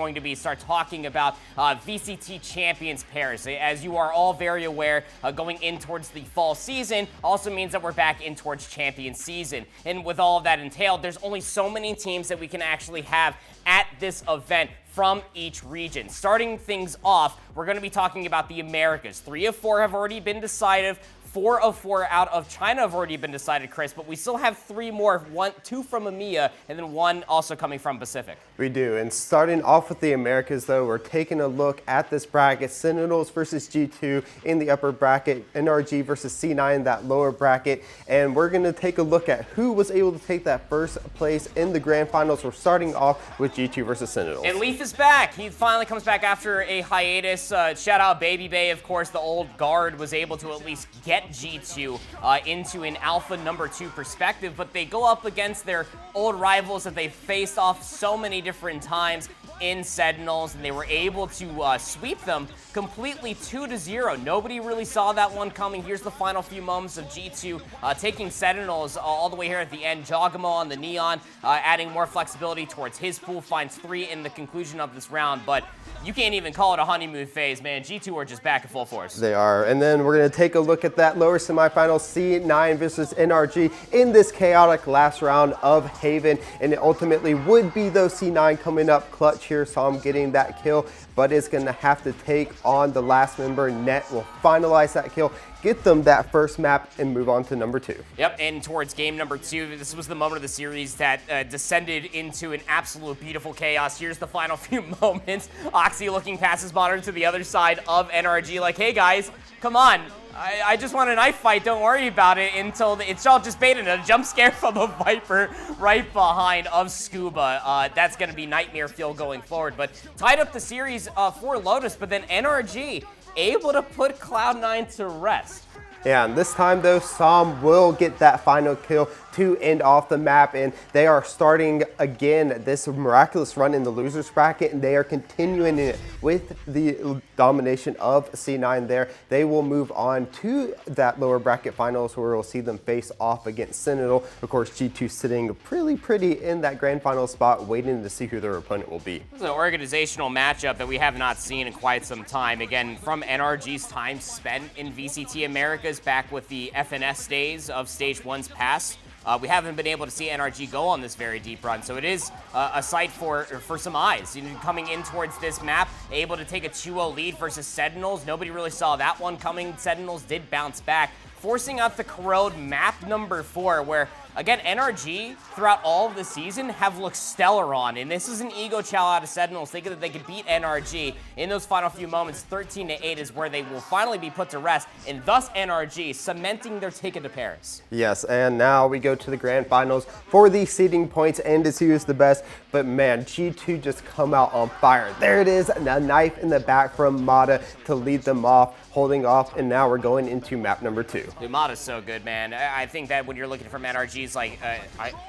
going to start talking about VCT champions pairs. As you are all very aware, going in towards the fall season also means that we're back in towards champion season. And with all of that entailed, there's only so many teams that we can actually have at this event from each region. Starting things off, we're going to be talking about the Americas. 3 of 4 have already been decided. 4 of 4 out of China have already been decided, Chris, but we still have 3 more, 2 from EMEA, and then 1 also coming from Pacific. We do, and starting off with the Americas, though, we're taking a look at this bracket. Sentinels versus G2 in the upper bracket, NRG versus C9 in that lower bracket, and we're going to take a look at who was able to take that first place in the grand finals. We're starting off with G2 versus Sentinels. And Leaf is back. He finally comes back after a hiatus. Shout out Baby Bay, of course. The old guard was able to at least get G2 into an alpha number 2 perspective, but they go up against their old rivals that they faced off so many different times in Sentinels, and they were able to sweep them completely 2-0. Nobody really saw that one coming. Here's the final few moments of G2 taking Sentinels all the way here at the end. Jogamo on the Neon, adding more flexibility towards his pool, finds 3 in the conclusion of this round, but you can't even call it a honeymoon phase, man. G2 are just back at full force. They are, and then we're going to take a look at that lower semifinal, C9 versus NRG in this chaotic last round of Haven, and it ultimately would be those C9 coming up clutch here. Saw him getting that kill, but it's going to have to take on the last member. Net will finalize that kill, get them that first map, and move on to number 2. Yep, and towards game number 2, this was the moment of the series that descended into an absolute beautiful chaos. Here's the final few moments. Oxy looking past his monitor to the other side of NRG like, hey guys, come on. I just want a knife fight, don't worry about it, until it's all just baited. A jump scare from a Viper right behind of Scuba. That's going to be nightmare fuel going forward. But tied up the series for Lotus, but then NRG able to put Cloud9 to rest. Yeah, and this time, though, Sam will get that final kill to end off the map, and they are starting again this miraculous run in the losers bracket, and they are continuing it with the domination of C9 there. They will move on to that lower bracket finals where we'll see them face off against Sentinel. Of course, G2 sitting pretty in that grand final spot, waiting to see who their opponent will be. This is an organizational matchup that we have not seen in quite some time. Again, from NRG's time spent in VCT Americas back with the FNS days of Stage 1's past. We haven't been able to see NRG go on this very deep run, so it is a sight for some eyes. You know, coming in towards this map, able to take a 2-0 lead versus Sentinels. Nobody really saw that one coming. Sentinels did bounce back, forcing out the Corrode map number 4, where, again, NRG, throughout all of the season, have looked stellar on, and this is an ego chow out of Sentinels, thinking that they could beat NRG. In those final few moments, 13-8 is where they will finally be put to rest, and thus NRG cementing their ticket to Paris. Yes, and now we go to the grand finals for the seeding points and to see who's the best, but man, G2 just come out on fire. There it is, a knife in the back from Mata to lead them off, holding off, and now we're going into map number 2. Dude, Mata's so good, man. I think that when you're looking from NRG's like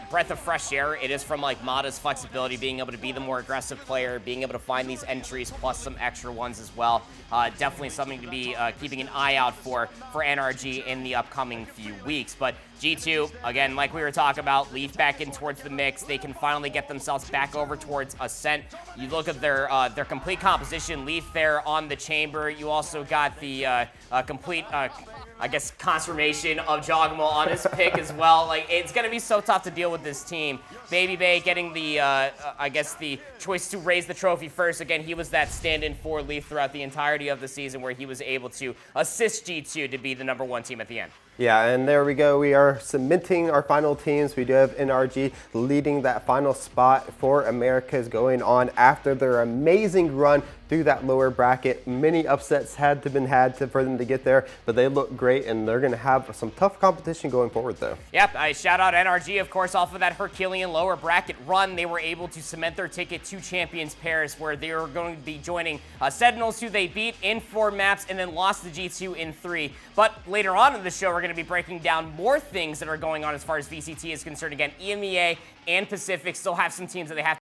breath of fresh air, it is from like Mata's flexibility, being able to be the more aggressive player, being able to find these entries plus some extra ones as well. Definitely something to be keeping an eye out for NRG in the upcoming few weeks. But G2, again, like we were talking about, Leaf back in towards the mix. They can finally get themselves back over towards Ascent. You look at their complete composition. Leaf there on the chamber. You also got the complete, I guess, confirmation of Jogamo on his pick as well. Like, it's going to be so tough to deal with this team. Baby Bay getting the, I guess, the choice to raise the trophy first. Again, he was that stand-in for Leaf throughout the entirety of the season, where he was able to assist G2 to be the #1 team at the end. Yeah, and there we go. We are cementing our final teams. We do have NRG leading that final spot for Americas, going on after their amazing run through that lower bracket. Many upsets had for them to get there, but they look great, and they're going to have some tough competition going forward, though. Yep, I shout out NRG, of course, off of that Herculean lower bracket run. They were able to cement their ticket to Champions Paris, where they are going to be joining Sentinels, who they beat in 4 maps and then lost to G2 in 3. But later on in the show, we're going to be breaking down more things that are going on as far as VCT is concerned. Again, EMEA and Pacific still have some teams that they have